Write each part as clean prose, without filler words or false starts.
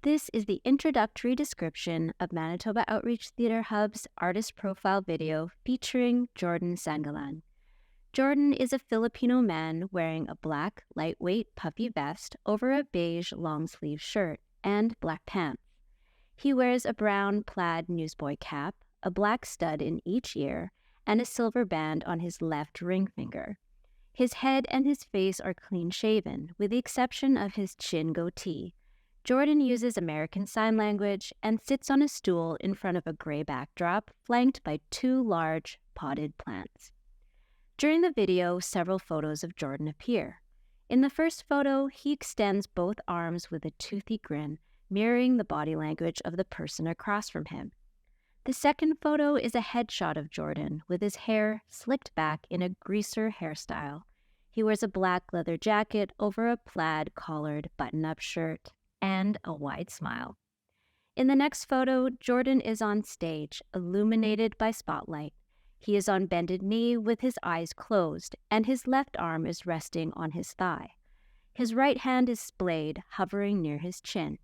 This is the introductory description of Manitoba Outreach Theatre Hub's artist profile video featuring Jordan Sangalang. Jordan is a Filipino man wearing a black, lightweight, puffy vest over a beige long-sleeve shirt and black pants. He wears a brown plaid newsboy cap, a black stud in each ear, and a silver band on his left ring finger. His head and his face are clean-shaven, with the exception of his chin goatee. Jordan uses American Sign Language and sits on a stool in front of a gray backdrop flanked by two large potted plants. During the video, several photos of Jordan appear. In the first photo, he extends both arms with a toothy grin, mirroring the body language of the person across from him. The second photo is a headshot of Jordan with his hair slicked back in a greaser hairstyle. He wears a black leather jacket over a plaid collared button-up shirt and a wide smile. In the next photo, Jordan is on stage, illuminated by spotlight. He is on bended knee with his eyes closed, and his left arm is resting on his thigh. His right hand is splayed, hovering near his chin.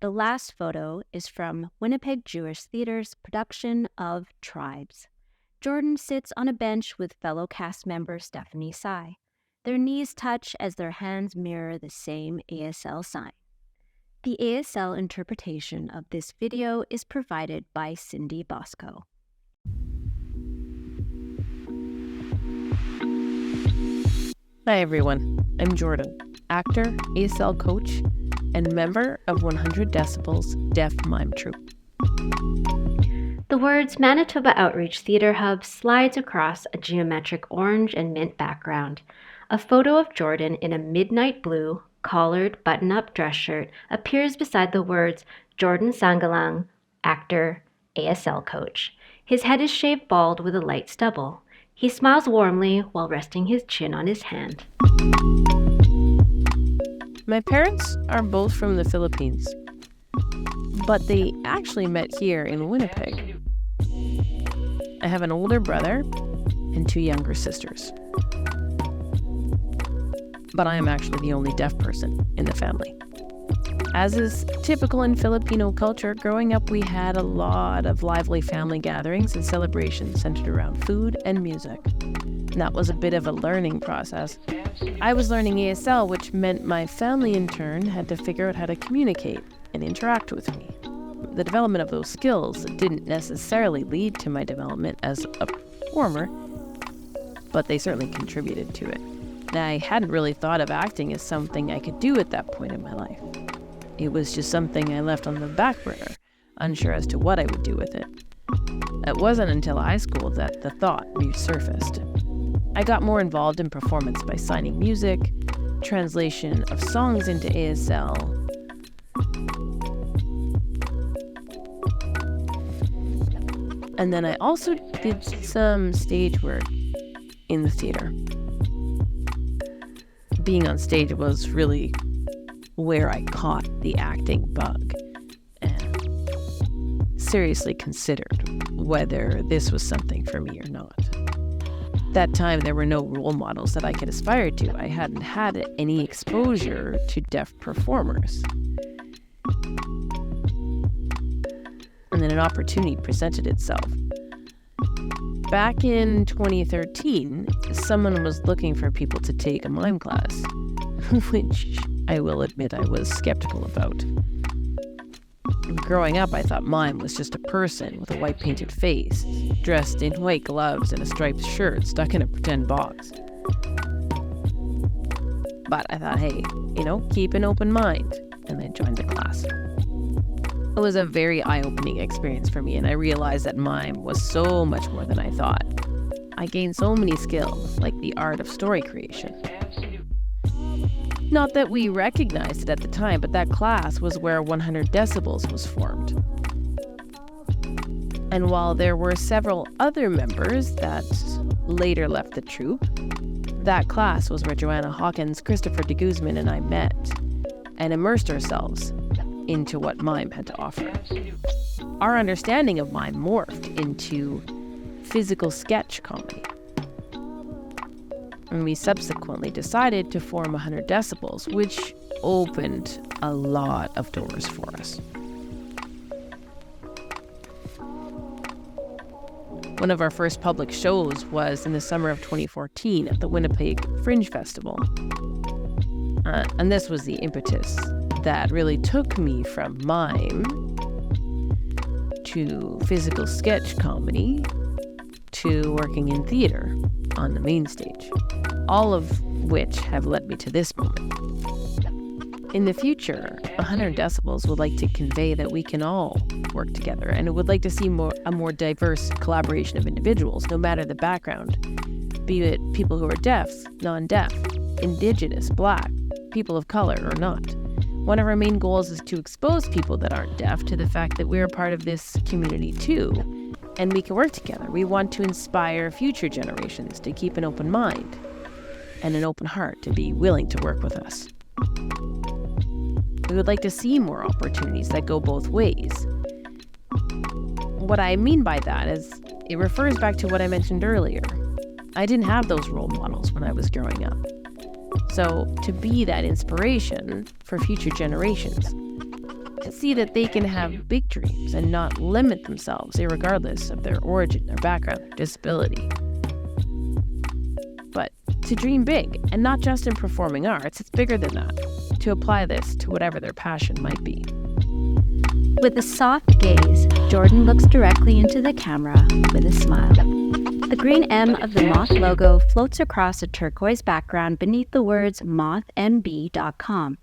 The last photo is from Winnipeg Jewish Theatre's production of Tribes. Jordan sits on a bench with fellow cast member Stephanie Tsai. Their knees touch as their hands mirror the same ASL sign. The ASL interpretation of this video is provided by Cindy Boscow. Hi everyone, I'm Jordan, actor, ASL coach, and member of 100 Decibel's Deaf Mime Troupe. The words Manitoba Outreach Theatre Hub slides across a geometric orange and mint background. A photo of Jordan in a midnight blue, collared, button-up dress shirt appears beside the words Jordan Sangalang, actor, ASL coach. His head is shaved bald with a light stubble. He smiles warmly while resting his chin on his hand. My parents are both from the Philippines, but they actually met here in Winnipeg. I have an older brother and two younger sisters. But I am actually the only deaf person in the family. As is typical in Filipino culture, growing up we had a lot of lively family gatherings and celebrations centered around food and music. And that was a bit of a learning process. I was learning ASL, which meant my family in turn had to figure out how to communicate and interact with me. The development of those skills didn't necessarily lead to my development as a performer, but they certainly contributed to it. I hadn't really thought of acting as something I could do at that point in my life. It was just something I left on the back burner, unsure as to what I would do with it. It wasn't until high school that the thought resurfaced. I got more involved in performance by signing music, translation of songs into ASL, and then I also did some stage work in the theater. Being on stage was really where I caught the acting bug and seriously considered whether this was something for me or not. At that time, there were no role models that I could aspire to. I hadn't had any exposure to deaf performers. And then an opportunity presented itself. Back in 2013, someone was looking for people to take a mime class, which I will admit I was skeptical about. Growing up, I thought mime was just a person with a white painted face, dressed in white gloves and a striped shirt stuck in a pretend box. But I thought, hey, keep an open mind, and I joined the class. It was a very eye-opening experience for me, and I realized that mime was so much more than I thought. I gained so many skills, like the art of story creation. Not that we recognized it at the time, but that class was where 100 Decibels was formed. And while there were several other members that later left the troupe, that class was where Joanna Hawkins, Christopher de Guzman, and I met and immersed ourselves into what mime had to offer. Our understanding of mime morphed into physical sketch comedy. And we subsequently decided to form 100 Decibels, which opened a lot of doors for us. One of our first public shows was in the summer of 2014 at the Winnipeg Fringe Festival. And this was the impetus that really took me from mime to physical sketch comedy to working in theater on the main stage, all of which have led me to this moment. In the future, 100 Decibels would like to convey that we can all work together, and it would like to see a more diverse collaboration of individuals, no matter the background, be it people who are deaf, non-deaf, Indigenous, Black, people of color, or not. One of our main goals is to expose people that aren't deaf to the fact that we're a part of this community too, and we can work together. We want to inspire future generations to keep an open mind and an open heart to be willing to work with us. We would like to see more opportunities that go both ways. What I mean by that is it refers back to what I mentioned earlier. I didn't have those role models when I was growing up. So to be that inspiration for future generations, to see that they can have big dreams and not limit themselves irregardless of their origin, their background, their disability. But to dream big, and not just in performing arts, it's bigger than that, to apply this to whatever their passion might be. With a soft gaze, Jordan looks directly into the camera with a smile. The green M of the Moth logo floats across a turquoise background beneath the words mothmb.com.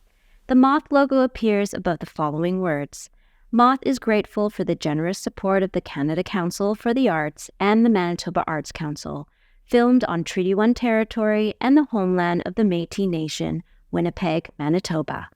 The Moth logo appears above the following words. Moth is grateful for the generous support of the Canada Council for the Arts and the Manitoba Arts Council, filmed on Treaty 1 territory and the homeland of the Métis Nation, Winnipeg, Manitoba.